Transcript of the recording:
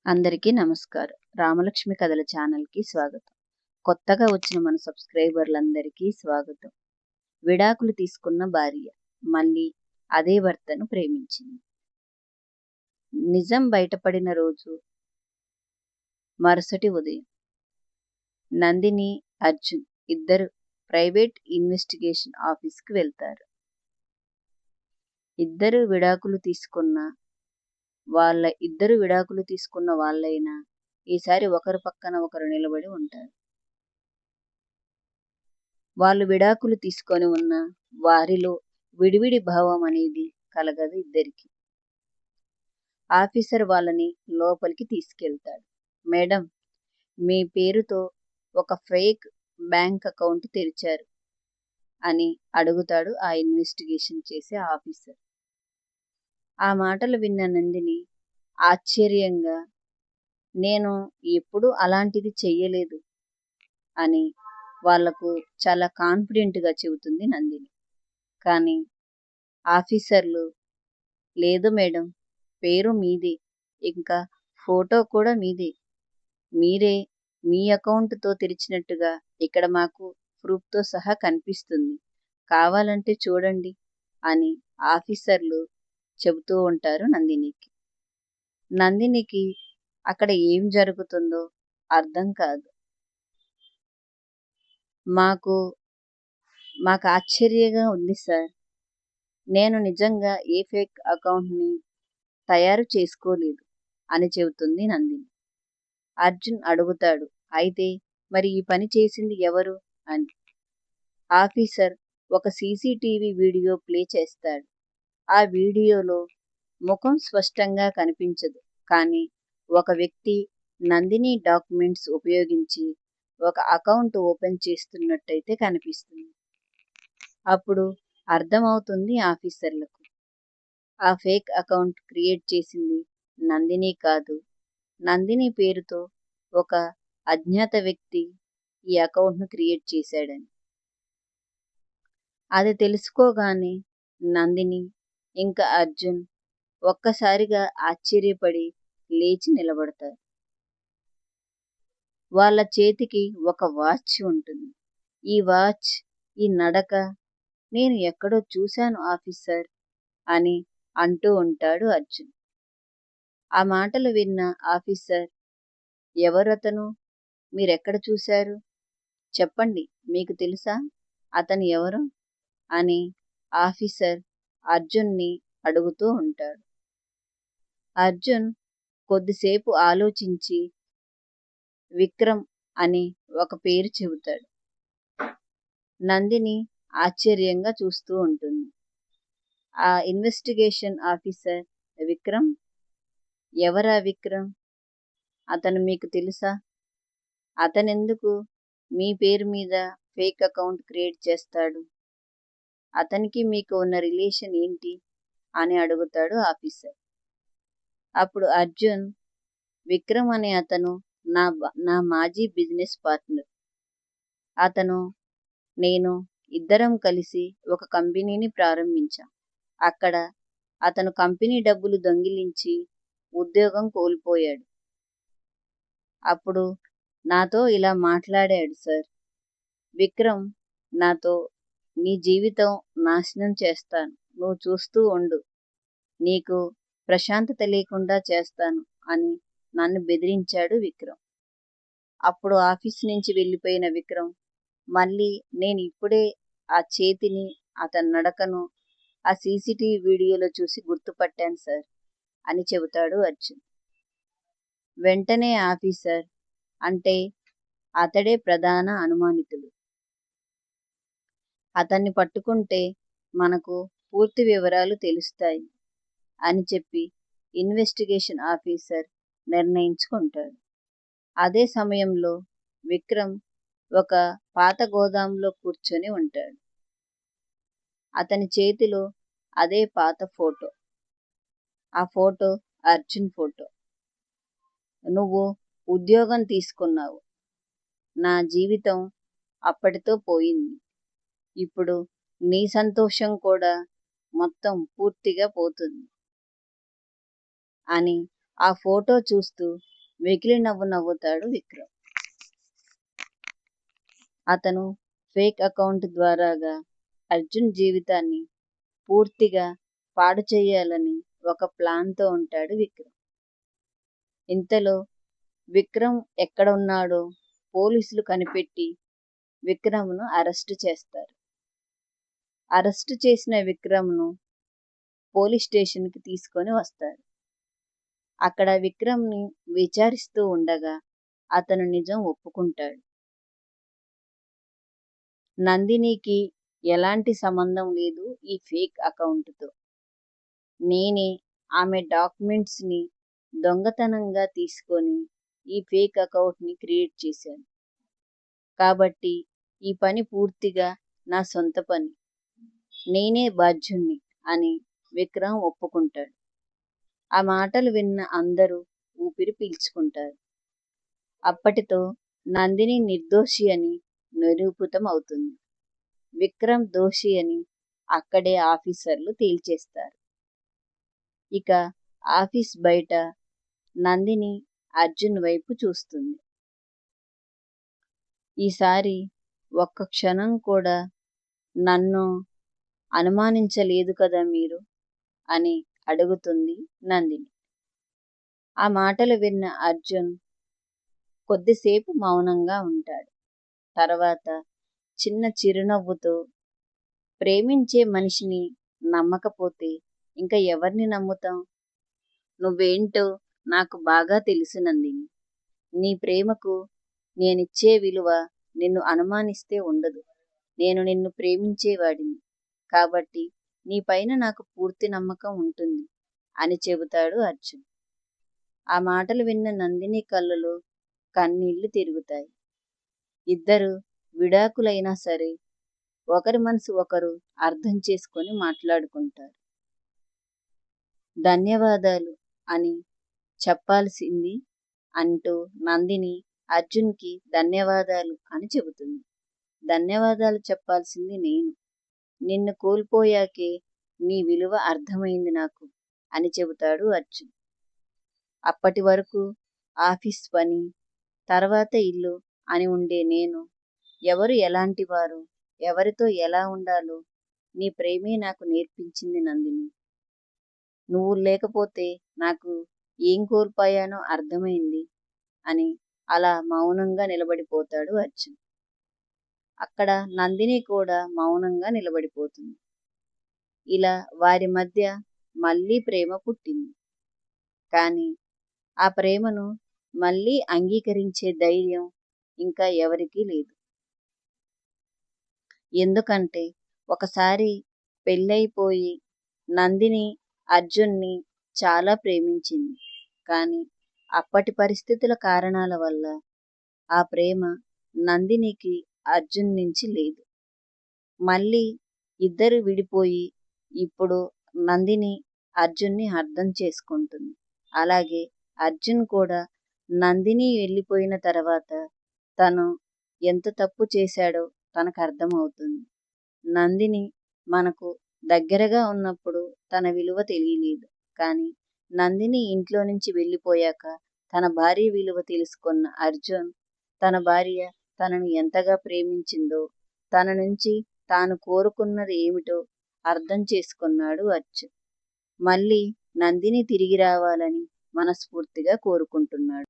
అందరికీ నమస్కారం. రామలక్ష్మి కథల ఛానల్‌కి స్వాగతం. కొత్తగా వచ్చిన మన సబ్స్క్రైబర్లందరికీ స్వాగతం. విడాకులు తీసుకున్న భార్య మళ్ళీ అదే భర్తను ప్రేమించింది. నిజం బయటపడిన రోజు మరుసటి ఉదయం నందిని, అర్జున్ ఇద్దరు ప్రైవేట్ ఇన్వెస్టిగేషన్ ఆఫీస్‌కి వెళ్తారు. ఇద్దరు విడాకులు తీసుకున్న వాళ్ళైనా ఈసారి ఒకరి పక్కన ఒకరు నిలబడి ఉంటారు. వాళ్ళు విడాకులు తీసుకొని ఉన్న వారిలో విడివిడి భావం అనేది కలగదు ఇద్దరికి. ఆఫీసర్ వాళ్ళని లోపలికి తీసుకెళ్తాడు. మేడం, మీ పేరుతో ఒక ఫేక్ బ్యాంక్ అకౌంట్ తెరిచారు అని అడుగుతాడు ఆ ఇన్వెస్టిగేషన్ చేసే ఆఫీసర్. ఆ మాటలు విన్న నందిని ఆశ్చర్యంగా, నేను ఎప్పుడూ అలాంటిది చెయ్యలేదు అని వాళ్లకు చాలా కాన్ఫిడెంట్గా చెబుతుంది నందిని. కానీ ఆఫీసర్లు, లేదు మేడం, పేరు మీదే, ఇంకా ఫోటో కూడా మీదే, మీరే మీ అకౌంట్తో తెరిచినట్టుగా ఇక్కడ మాకు ప్రూఫ్తో సహా కనిపిస్తుంది, కావాలంటే చూడండి అని ఆఫీసర్లు చెబుతూ ఉంటారు నందినికి. నందినికి అక్కడ ఏం జరుగుతుందో అర్థం కాదు. మాకు ఆశ్చర్యంగా ఉంది సార్. నేను నిజంగా ఏ ఫేక్ అకౌంట్ని తయారు చేసుకోలేదు అని చెబుతుంది నందిని. అర్జున్ అడుగుతాడు, అయితే మరి ఈ పని చేసింది ఎవరు అని. ఆఫీసర్ ఒక సీసీటీవీ వీడియో ప్లే చేస్తాడు. ఆ వీడియోలో ముఖం స్పష్టంగా కనిపించదు, కానీ ఒక వ్యక్తి నందిని డాక్యుమెంట్స్ ఉపయోగించి ఒక అకౌంట్ ఓపెన్ చేస్తున్నట్టయితే కనిపిస్తుంది. అప్పుడు అర్థమవుతుంది ఆఫీసర్లకు, ఆ ఫేక్ అకౌంట్ క్రియేట్ చేసింది నందిని కాదు, నందిని పేరుతో ఒక అజ్ఞాత వ్యక్తి ఈ అకౌంట్ను క్రియేట్ చేశాడని. అది తెలుసుకోగానే నందిని ఇంకా అర్జున్ ఒక్కసారిగా ఆశ్చర్యపడి లేచి నిలబడతారు. వాళ్ళ చేతికి ఒక వాచ్ ఉంటుంది. ఈ వాచ్, ఈ నడక నేను ఎక్కడో చూశాను ఆఫీసర్ అని అంటూ ఉంటాడు అర్జున్. ఆ మాటలు విన్న ఆఫీసర్, ఎవరతను, మీరెక్కడ చూశారు, చెప్పండి, మీకు తెలుసా అతను ఎవరు అని ఆఫీసర్ అర్జున్ని అడుగుతూ ఉంటాడు. అర్జున్ కొద్దిసేపు ఆలోచించి విక్రమ్ అని ఒక పేరు చెబుతాడు. నందిని ఆశ్చర్యంగా చూస్తూ ఉంటుంది. ఆ ఇన్వెస్టిగేషన్ ఆఫీసర్, విక్రమ్? ఎవరా విక్రమ్? అతను మీకు తెలుసా? అతనెందుకు మీ పేరు మీద ఫేక్ అకౌంట్ క్రియేట్ చేస్తాడు? అతనికి మీకు ఉన్న రిలేషన్ ఏంటి అని అడుగుతాడు ఆఫీసర్. అప్పుడు అర్జున్, విక్రమ్ అనే అతను నా మాజీ బిజినెస్ పార్ట్నర్. అతను నేను ఇద్దరం కలిసి ఒక కంపెనీని ప్రారంభించాం. అక్కడ అతను కంపెనీ డబ్బులు దొంగిలించి ఉద్యోగం కోల్పోయాడు. అప్పుడు నాతో ఇలా మాట్లాడాడు సార్, విక్రమ్ నాతో, నీ జీవితం నాశనం చేస్తాను, నువ్వు చూస్తూ ఉండు, నీకు ప్రశాంతత లేకుండా చేస్తాను అని నన్ను బెదిరించాడు విక్రమ్. అప్పుడు ఆఫీస్ నుంచి వెళ్ళిపోయిన విక్రమ్, మళ్ళీ నేను ఇప్పుడే ఆ చేతిని, అతని నడకను ఆ సీసీటీవీ వీడియోలో చూసి గుర్తుపట్టాను సార్ అని చెబుతాడు అర్జున్. వెంటనే ఆఫీసర్, అంటే అతడే ప్రధాన అనుమానితుడు, అతన్ని పట్టుకుంటే మనకు పూర్తి వివరాలు తెలుస్తాయి అని చెప్పి ఇన్వెస్టిగేషన్ ఆఫీసర్ నిర్ణయించుకుంటాడు. అదే సమయంలో విక్రమ్ ఒక పాత గోదాంలో కూర్చొని ఉంటాడు. అతని చేతిలో అదే పాత ఫోటో. ఆ ఫోటో అర్జున్ ఫోటో. నువ్వు ఉద్యోగం తీసుకున్నావు, నా జీవితం అప్పటితో పోయింది, ఇప్పుడు నీ సంతోషం కూడా మొత్తం పూర్తిగా పోతుంది అని ఆ ఫోటో చూస్తూ వెకిలి నవ్వు నవ్వుతాడు విక్రమ్. అతను ఫేక్ అకౌంట్ ద్వారాగా అర్జున్ జీవితాన్ని పూర్తిగా పాడు చేయాలని ఒక ప్లాన్తో ఉంటాడు విక్రమ్. ఇంతలో విక్రమ్ ఎక్కడ ఉన్నాడో పోలీసులు కనిపెట్టి విక్రమ్ను అరెస్టు చేస్తారు. అరెస్టు చేసిన విక్రమ్ను పోలీస్ స్టేషన్కి తీసుకొని వస్తారు. అక్కడ విక్రమ్ని విచారిస్తూ ఉండగా అతను నిజం ఒప్పుకుంటాడు. నందినికి ఎలాంటి సంబంధం లేదు ఈ ఫేక్ అకౌంట్తో. నేనే ఆమె డాక్యుమెంట్స్ని దొంగతనంగా తీసుకొని ఈ ఫేక్ అకౌంట్ని క్రియేట్ చేశాను. కాబట్టి ఈ పని పూర్తిగా నా సొంత పని, నేనే బాధ్యుణ్ణి అని విక్రమ్ ఒప్పుకుంటాడు. ఆ మాటలు విన్న అందరూ ఊపిరి పీల్చుకుంటారు. అప్పటితో నందిని నిర్దోషి అని నిరూపితం అవుతుంది. విక్రమ్ దోషి అని అక్కడే ఆఫీసర్లు తేల్చేస్తారు. ఇక ఆఫీస్ బయట నందిని అర్జున్ వైపు చూస్తుంది. ఈసారి ఒక్క క్షణం కూడా నన్ను అనుమానించలేదు కదా మీరు అని అడుగుతుంది నందిని. ఆ మాటలు విన్న అర్జున్ కొద్దిసేపు మౌనంగా ఉంటాడు. తర్వాత చిన్న చిరునవ్వుతో, ప్రేమించే మనిషిని నమ్మకపోతే ఇంకా ఎవరిని నమ్ముతాం? నువ్వేంటో నాకు బాగా తెలుసు నందిని. నీ ప్రేమకు నేనిచ్చే విలువ నిన్ను అనుమానిస్తే ఉండదు. నేను నిన్ను ప్రేమించేవాడిని కాబట్టి నీ పైన నాకు పూర్తి నమ్మకం ఉంటుంది అని చెబుతాడు అర్జున్. ఆ మాటలు విన్న నందిని కళ్ళలో కన్నీళ్లు తిరుగుతాయి. ఇద్దరు విడాకులైనా సరే ఒకరి మనసు ఒకరు అర్థం చేసుకొని మాట్లాడుకుంటారు. ధన్యవాదాలు అని చెప్పాల్సింది అంటూ నందిని అర్జున్కి ధన్యవాదాలు అని చెబుతుంది. ధన్యవాదాలు చెప్పాల్సింది నేను. నిన్ను కోల్పోయాకే నీ విలువ అర్థమైంది నాకు అని చెబుతాడు అర్జున్. అప్పటి వరకు ఆఫీస్ పని, తర్వాత ఇల్లు అని ఉండే నేను ఎవరు ఎలాంటి వారు, ఎవరితో ఎలా ఉండాలో నీ ప్రేమే నాకు నేర్పించింది నందిని. నువ్వు లేకపోతే నాకు ఏం కోల్పోయానో అర్థమైంది అని అలా మౌనంగా నిలబడిపోతాడు అర్జున్. అక్కడ నందిని కూడా మౌనంగా నిలబడిపోతుంది. ఇలా వారి మధ్య మళ్ళీ ప్రేమ పుట్టింది. కానీ ఆ ప్రేమను మళ్ళీ అంగీకరించే ధైర్యం ఇంకా ఎవరికీ లేదు. ఎందుకంటే ఒకసారి పెళ్ళైపోయి నందిని అర్జున్ని చాలా ప్రేమించింది. కానీ అప్పటి పరిస్థితుల కారణాల వల్ల ఆ ప్రేమ నందినికి అర్జున్ నుంచి లేదు. మళ్ళీ ఇద్దరు విడిపోయి ఇప్పుడు నందిని అర్జున్ని అర్థం చేసుకుంటుంది. అలాగే అర్జున్ కూడా నందిని వెళ్ళిపోయిన తర్వాత తను ఎంత తప్పు చేశాడో తనకు అర్థమవుతుంది. నందిని మనకు దగ్గరగా ఉన్నప్పుడు తన విలువ తెలియలేదు. కానీ నందిని ఇంట్లో నుంచి వెళ్ళిపోయాక తన భార్య విలువ తెలుసుకున్న అర్జున్ తన భార్య తనను ఎంతగా ప్రేమించిందో, తన నుంచి తాను కోరుకున్నది ఏమిటో అర్థం చేసుకున్నాడు అర్జున్. మళ్ళీ నందిని తిరిగి రావాలని మనస్ఫూర్తిగా కోరుకుంటున్నాడు.